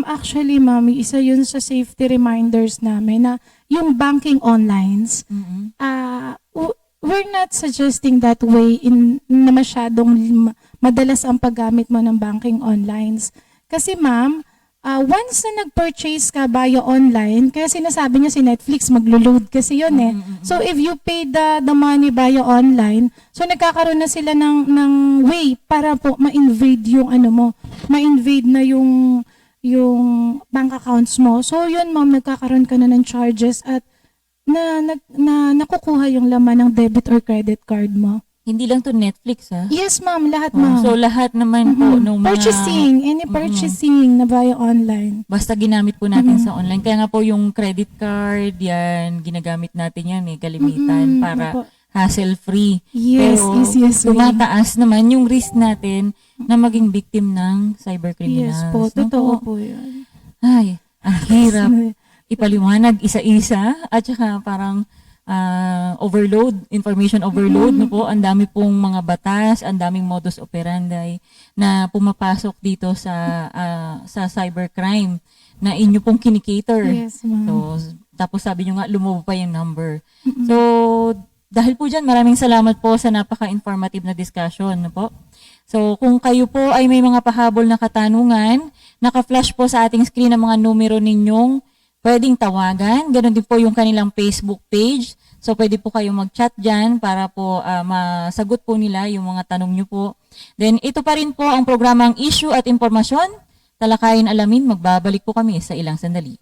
B: Actually, ma'am, isa yun sa safety reminders namin na yung banking onlines, we're not suggesting that way na masyadong madalas ang paggamit mo ng banking onlines. Kasi ma'am, once na nag-purchase ka via online, kaya sinasabi niya si Netflix, maglo-load kasi yun eh. So if you pay the money via online, so nagkakaroon na sila ng way para po ma-invade yung ma-invade na yung bank accounts mo. So yun ma'am, nagkakaroon ka na ng charges at nakukuha yung laman ng debit or credit card mo.
A: Hindi lang to Netflix, ha?
B: Yes ma'am, lahat ma'am.
A: So lahat naman po nung mga
B: Purchasing, any purchasing na via online.
A: basta ginamit po natin sa online. Kaya nga po yung credit card, yan, ginagamit natin yan kalimitan para
B: Opo.
A: hassle-free.
B: Yes,
A: Pero
B: yes,
A: tumataas naman yung risk natin na maging victim ng cybercriminals.
B: Yes po,
A: No
B: totoo
A: po?
B: po yun.
A: Ay, ang hirap ipaliwanag isa-isa at saka parang information overload, no po? Ang dami pong mga batas, ang daming modus operandi na pumapasok dito sa cybercrime na inyo pong kinikater.
B: Yes ma'am.
A: So, Tapos sabi nyo nga, lumove pa yung number. So, dahil po dyan, maraming salamat po sa napaka-informative na discussion. No po? So, kung kayo po ay may mga pahabol na katanungan, naka-flash po sa ating screen ang mga numero ninyong pwedeng tawagan. Ganon din po yung kanilang Facebook page. So, pwede po kayong mag-chat dyan para po masagot po nila yung mga tanong nyo po. Then, ito pa rin po ang programang Issue at Impormasyon. Talakayin alamin, magbabalik po kami sa ilang sandali.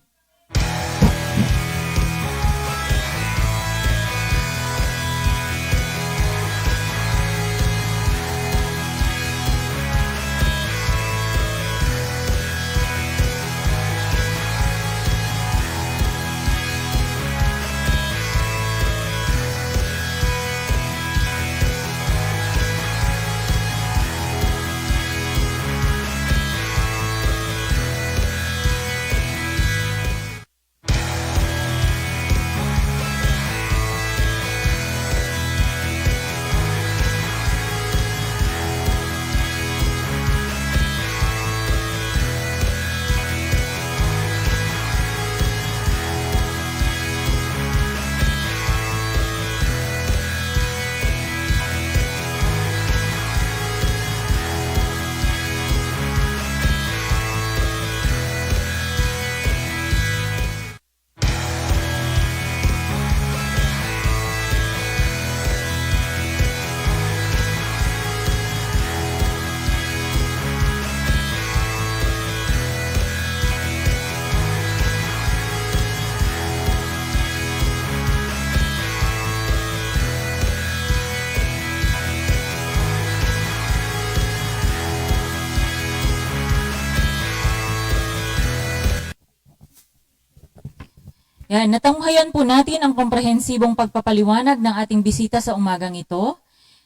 A: Yan, natunghayan po natin ang komprehensibong pagpapaliwanag ng ating bisita sa umagang ito.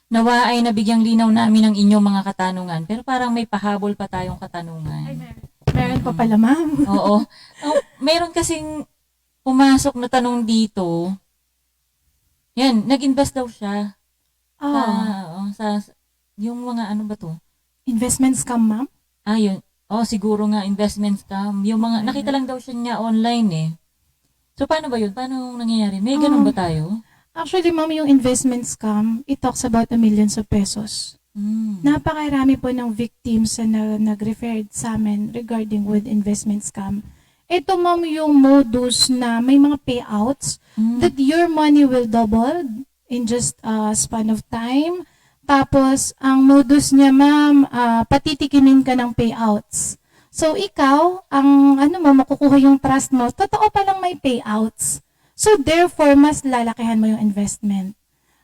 A: Nawa ay nabigyang linaw namin ang inyong mga katanungan, pero parang may pahabol pa tayong katanungan.
B: Meron pa pala, ma'am.
A: Oo. Meron kasing pumasok na tanong dito. Yan, nag-invest daw siya. Sa yung mga ano ba to?
B: Investment scam, ma'am?
A: Yun. Siguro nga investment scam. Yung mga, nakita lang daw siya niya online eh. So, paano ba yun? Paano nangyayari? May ganun ba tayo?
B: Actually, ma'am, yung investment scam, it talks about millions of pesos. Napakarami po ng victims na nag-referred sa amin regarding with investment scam. Ito, ma'am, yung modus na may mga payouts that your money will double in just a span of time. Tapos, ang modus niya, ma'am, patitikinin ka ng payouts. So, ikaw, ang makukuha yung trust mo, totoo palang may payouts. So, therefore, mas lalakihan mo yung investment.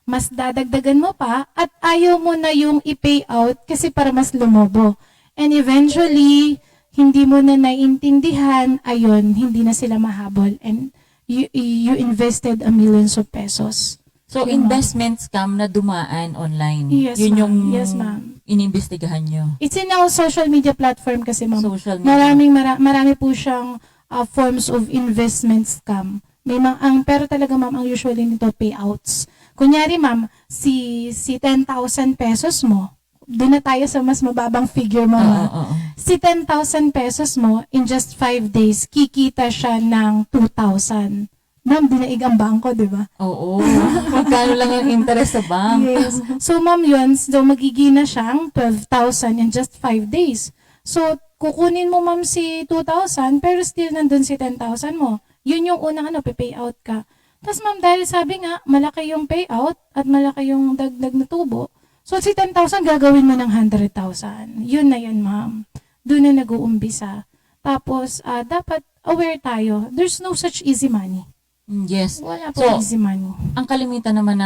B: Mas dadagdagan mo pa at ayaw mo na yung i-pay out kasi para mas lumobo. And eventually, hindi mo na naiintindihan, ayun, hindi na sila mahabol. And you invested millions of pesos.
A: So, investment scam na dumaan online.
B: Yes,
A: yun
B: ma'am.
A: yung
B: Yes, ma'am.
A: inimbestigahan nyo.
B: It's in our social media platform kasi, ma'am.
A: Social media.
B: Marami po siyang forms of investment scam. Pero talaga, ma'am, ang usually nito payouts. Kunyari, ma'am, si 10,000 pesos mo, doon na tayo sa mas mababang figure, ma'am. Si 10,000 pesos mo, in just 5 days, kikita siya ng 2,000. Ma'am, dinaig ang bangko, di ba?
A: Oo. Magkano lang ang interest sa bank?
B: Yes. So, ma'am, yun, so magiging na siyang 12,000 in just 5 days. So, kukunin mo, ma'am, si 2,000, pero still nandun si 10,000 mo. Yun yung unang pay out ka. Tapos, ma'am, dahil sabi nga, malaki yung payout at malaki yung dagdag na tubo, so si 10,000 gagawin mo ng 100,000. Yun na yun, ma'am. Doon na nag-uumpisa. Tapos, dapat aware tayo. There's no such easy money.
A: Yes.
B: Wala po easy money.
A: Ang kalimitan naman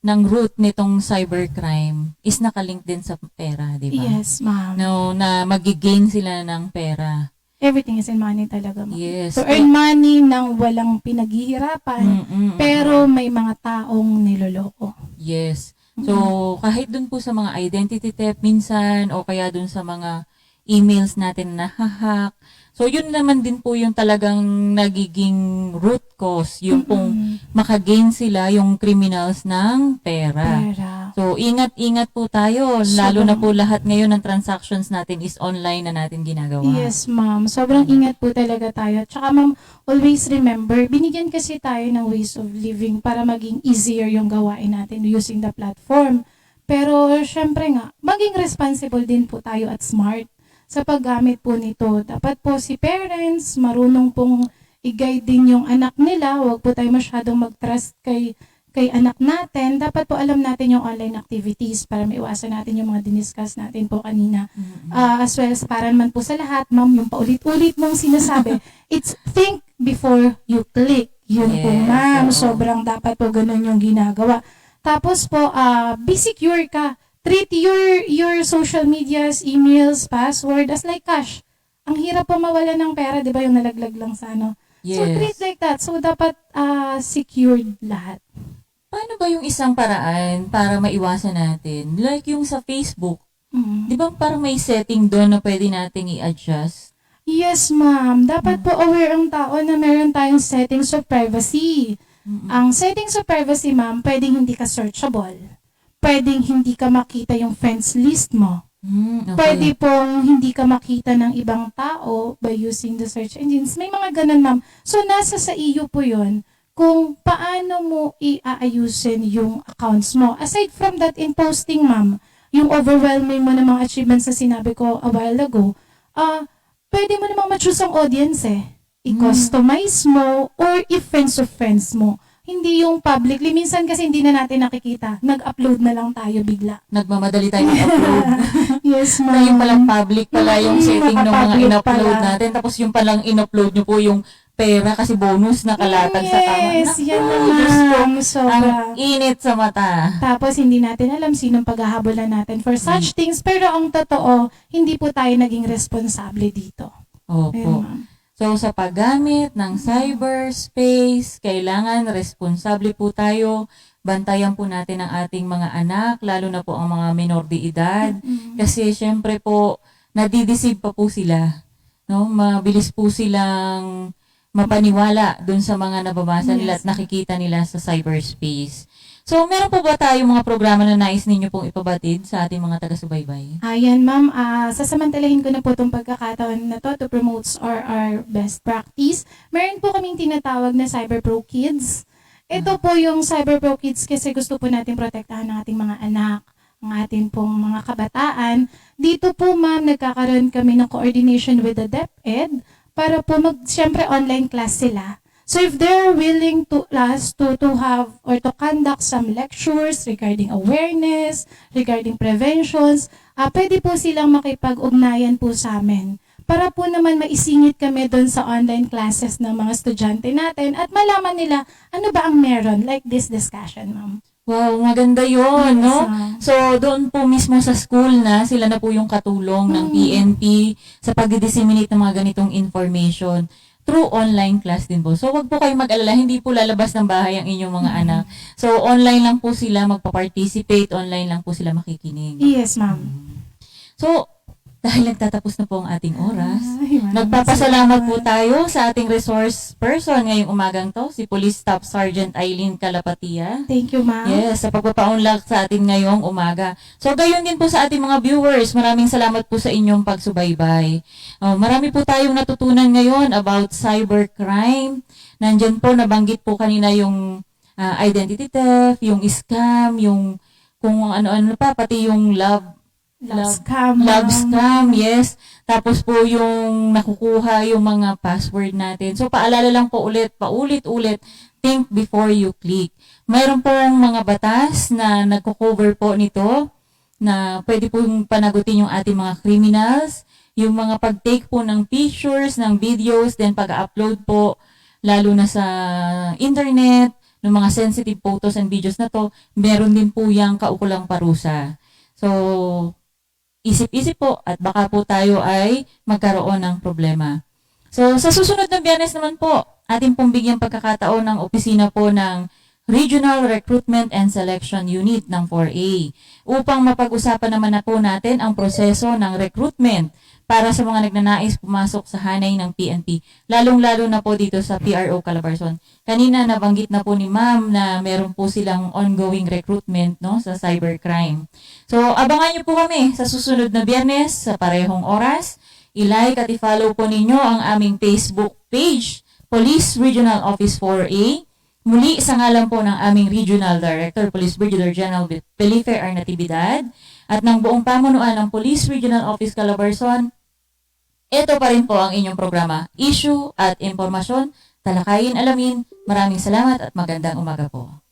A: ng root nitong cybercrime is nakalink din sa pera, di ba?
B: Yes, ma'am.
A: No, na magigain sila ng pera.
B: Everything is in money talaga, ma'am.
A: Yes.
B: To earn money nang walang pinaghihirapan, pero may mga taong niloloko.
A: Yes. So, kahit dun po sa mga identity theft minsan, o kaya dun sa mga emails natin na hahack. So, yun naman din po yung talagang nagiging root cause, yung pong makagain sila yung criminals ng pera.
B: Pera.
A: So, ingat-ingat po tayo, lalo na po lahat ngayon ng transactions natin is online na natin ginagawa.
B: Yes, ma'am. Sobrang ingat po talaga tayo. Tsaka, ma'am, always remember, binigyan kasi tayo ng ways of living para maging easier yung gawain natin using the platform. Pero, syempre nga, maging responsible din po tayo at smart sa paggamit po nito. Dapat po si parents, marunong pong i-guide din yung anak nila. Huwag po tayo masyadong mag-trust kay anak natin. Dapat po alam natin yung online activities para maiwasan natin yung mga diniscuss natin po kanina. As well as para naman po sa lahat, ma'am, yung paulit-ulit mong sinasabi, it's think before you click. Yun po,
A: Yes,
B: ma'am.
A: oo.
B: Sobrang dapat po ganun yung ginagawa. Tapos po, be secure ka. Treat your social medias, emails, password as like cash. Ang hirap po mawala ng pera, di ba, yung nalaglag lang sa ano. So,
A: Yes.
B: treat like that. So, dapat secured lahat.
A: Paano ba yung isang paraan para maiwasan natin? Like yung sa Facebook,
B: Mm.
A: di ba parang may setting doon na pwede nating i-adjust?
B: Yes, ma'am. Dapat po aware ang tao na meron tayong settings of privacy. Ang settings of privacy, ma'am, pwedeng hindi ka searchable. Pwedeng hindi ka makita yung friends list mo.
A: Okay.
B: Pwede pong hindi ka makita ng ibang tao by using the search engines. May mga ganun, ma'am. So, nasa sa iyo po yun kung paano mo i-aayusin yung accounts mo. Aside from that, in posting, ma'am, yung overwhelming mo ng mga achievements na sinabi ko a while ago, pwede mo namang ma-choose ang audience I-customize mo or i-friends of friends mo. Hindi yung publicly. Minsan kasi hindi na natin nakikita. Nag-upload na lang tayo bigla.
A: Nagmamadali tayo mag-upload.
B: Yes,
A: Na yung
B: ma'am.
A: palang public pala yung setting ng mga
B: naka-public
A: in-upload
B: pala.
A: natin. Tapos yung palang in-upload nyo po yung pera kasi bonus na kalatag sa tama.
B: Yes, yan
A: Naku,
B: naman.
A: Diyos ko,
B: Sobra.
A: ang init sa mata.
B: Tapos hindi natin alam sinong paghahabolan natin for such things. Pero ang totoo, hindi po tayo naging responsable dito. Ayun,
A: Opo.
B: ma'am.
A: So, sa paggamit ng cyberspace, kailangan responsable po tayo. Bantayan po natin ang ating mga anak, lalo na po ang mga minor de edad. Kasi, syempre po, nadideceive pa po sila. No? Mabilis po silang mapaniwala dun sa mga nababasa nila at nakikita nila sa cyberspace. So, meron po ba tayong mga programa na nais ninyo pong ipabatid sa ating mga taga-subaybay?
B: Ayan, ma'am. Sasamantalahin ko na po itong pagkakataon na to promote our best practice. Meron po kaming tinatawag na Cyber Pro Kids. Ito po yung Cyber Pro Kids kasi gusto po natin protektahan ng ating mga anak, ang ating pong mga kabataan. Dito po, ma'am, nagkakaroon kami ng coordination with the DepEd para po siyempre online class sila. So if they're willing to have or to conduct some lectures regarding awareness, regarding preventions, pwede po silang makipag-ugnayan po sa amin para po naman maisingit kami doon sa online classes ng mga estudyante natin at malaman nila ano ba ang meron like this discussion, ma'am.
A: Wow, maganda yun,
B: Yes,
A: no?
B: ma'am.
A: So, doon po mismo sa school na, sila na po yung katulong ng PNP sa pag-disseminate ng mga ganitong information through online class din po. So, wag po kayong mag-alala, hindi po lalabas ng bahay ang inyong mga anak. So, online lang po sila magpa-participate, online lang po sila makikinig.
B: Yes, ma'am.
A: So, dahil nagtatapos na po ang ating oras,
B: Ay, maraming
A: nagpapasalamat po
B: salamat.
A: tayo sa ating resource person ngayong umagang to, si Police Staff Sergeant Eileen Calapatia.
B: Thank you, ma'am.
A: Yes, sa pagpapaunlak sa atin ngayong umaga. So, gayon din po sa ating mga viewers. Maraming salamat po sa inyong pagsubaybay. Marami po tayong natutunan ngayon about cybercrime. Nandyan po, nabanggit po kanina yung identity theft, yung scam, yung kung ano-ano pa, pati yung love
B: scam,
A: love
B: ma'am.
A: scam, yes. Tapos po yung nakukuha yung mga password natin. So, paalala lang po ulit, paulit-ulit, think before you click. Mayroon pong mga batas na nagko-cover po nito na pwede pong panagutin yung ating mga criminals, yung mga pag-take po ng pictures, ng videos, then pag-upload po, lalo na sa internet, ng mga sensitive photos and videos na to, meron din po yung kaukulang parusa. So, isip-isip po at baka po tayo ay magkaroon ng problema. So, sa susunod na Biyernes naman po, ating pong bigyang pagkakataon ng opisina po ng Regional Recruitment and Selection Unit ng 4A upang mapag-usapan naman na po natin ang proseso ng recruitment para sa mga nagnanais pumasok sa hanay ng PNP, lalong-lalo na po dito sa PRO Calabarzon. Kanina nabanggit na po ni Ma'am na meron po silang ongoing recruitment, no, sa cybercrime. So, abangan niyo po kami sa susunod na Biyernes sa parehong oras. I-like at i-follow po ninyo ang aming Facebook page, Police Regional Office 4A. Muli, sa ngalan po ng aming Regional Director, Police Brigadier General Felipe R. Natividad, at ng buong pamunuan ng Police Regional Office Calabarzon, ito pa rin po ang inyong programa, Issue at Impormasyon, Talakayin Alamin. Maraming salamat at magandang umaga po.